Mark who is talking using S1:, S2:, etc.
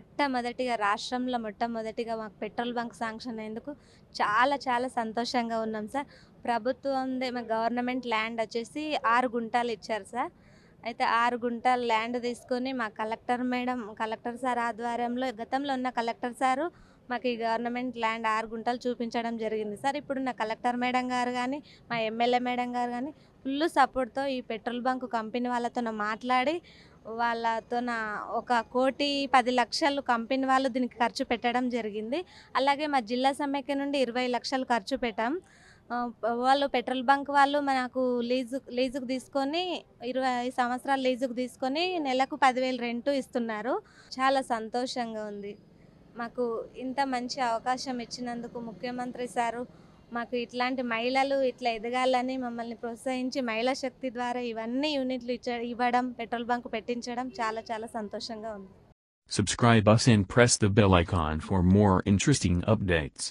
S1: మొట్టమొదటిగా రాష్ట్రంలో మొట్టమొదటిగా మాకు పెట్రోల్ బంక్ శాంక్షన్ అయ్యేందుకు చాలా చాలా సంతోషంగా ఉన్నాం సార్. ప్రభుత్వందే మా గవర్నమెంట్ ల్యాండ్ వచ్చేసి 6 గుంటలు ఇచ్చారు సార్. అయితే 6 గుంటల ల్యాండ్ తీసుకొని మా కలెక్టర్ సార్ ఆధ్వర్యంలో గతంలో ఉన్న కలెక్టర్ సారు మాకు ఈ గవర్నమెంట్ ల్యాండ్ 6 గుంటలు చూపించడం జరిగింది సార్. ఇప్పుడున్న కలెక్టర్ మేడం గారు గానీ, మా ఎమ్మెల్యే మేడం గారు గానీ ఫుల్లు సపోర్ట్‌తో ఈ పెట్రోల్ బంక్ కంపెనీ వాళ్ళతోని మాట్లాడి వాళ్ళతోన ఒక 1,10,00,000 కంపెనీ వాళ్ళు దీనికి ఖర్చు పెట్టడం జరిగింది. అలాగే మా జిల్లా సమైక్య నుండి 20,00,000 ఖర్చు పెట్టాం. వాళ్ళు పెట్రోల్ బంక్ వాళ్ళు మనకు లీజుకు తీసుకొని 20 సంవత్సరాలు లీజుకు తీసుకొని నెలకు 10,000 రెంటు ఇస్తున్నారు. చాలా సంతోషంగా ఉంది. మాకు ఇంత మంచి అవకాశం ఇచ్చినందుకు ముఖ్యమంత్రి సారు మాకు ఇట్లాంటి మహిళలు ఇట్లా ఎదగాలని మమ్మల్ని ప్రోత్సహించి మహిళా శక్తి ద్వారా ఇవన్నీ యూనిట్లు ఇవ్వడం, పెట్రోల్ బంక్ పెట్టించడం చాలా చాలా సంతోషంగా ఉంది.
S2: Subscribe us and press the bell icon for more interesting updates.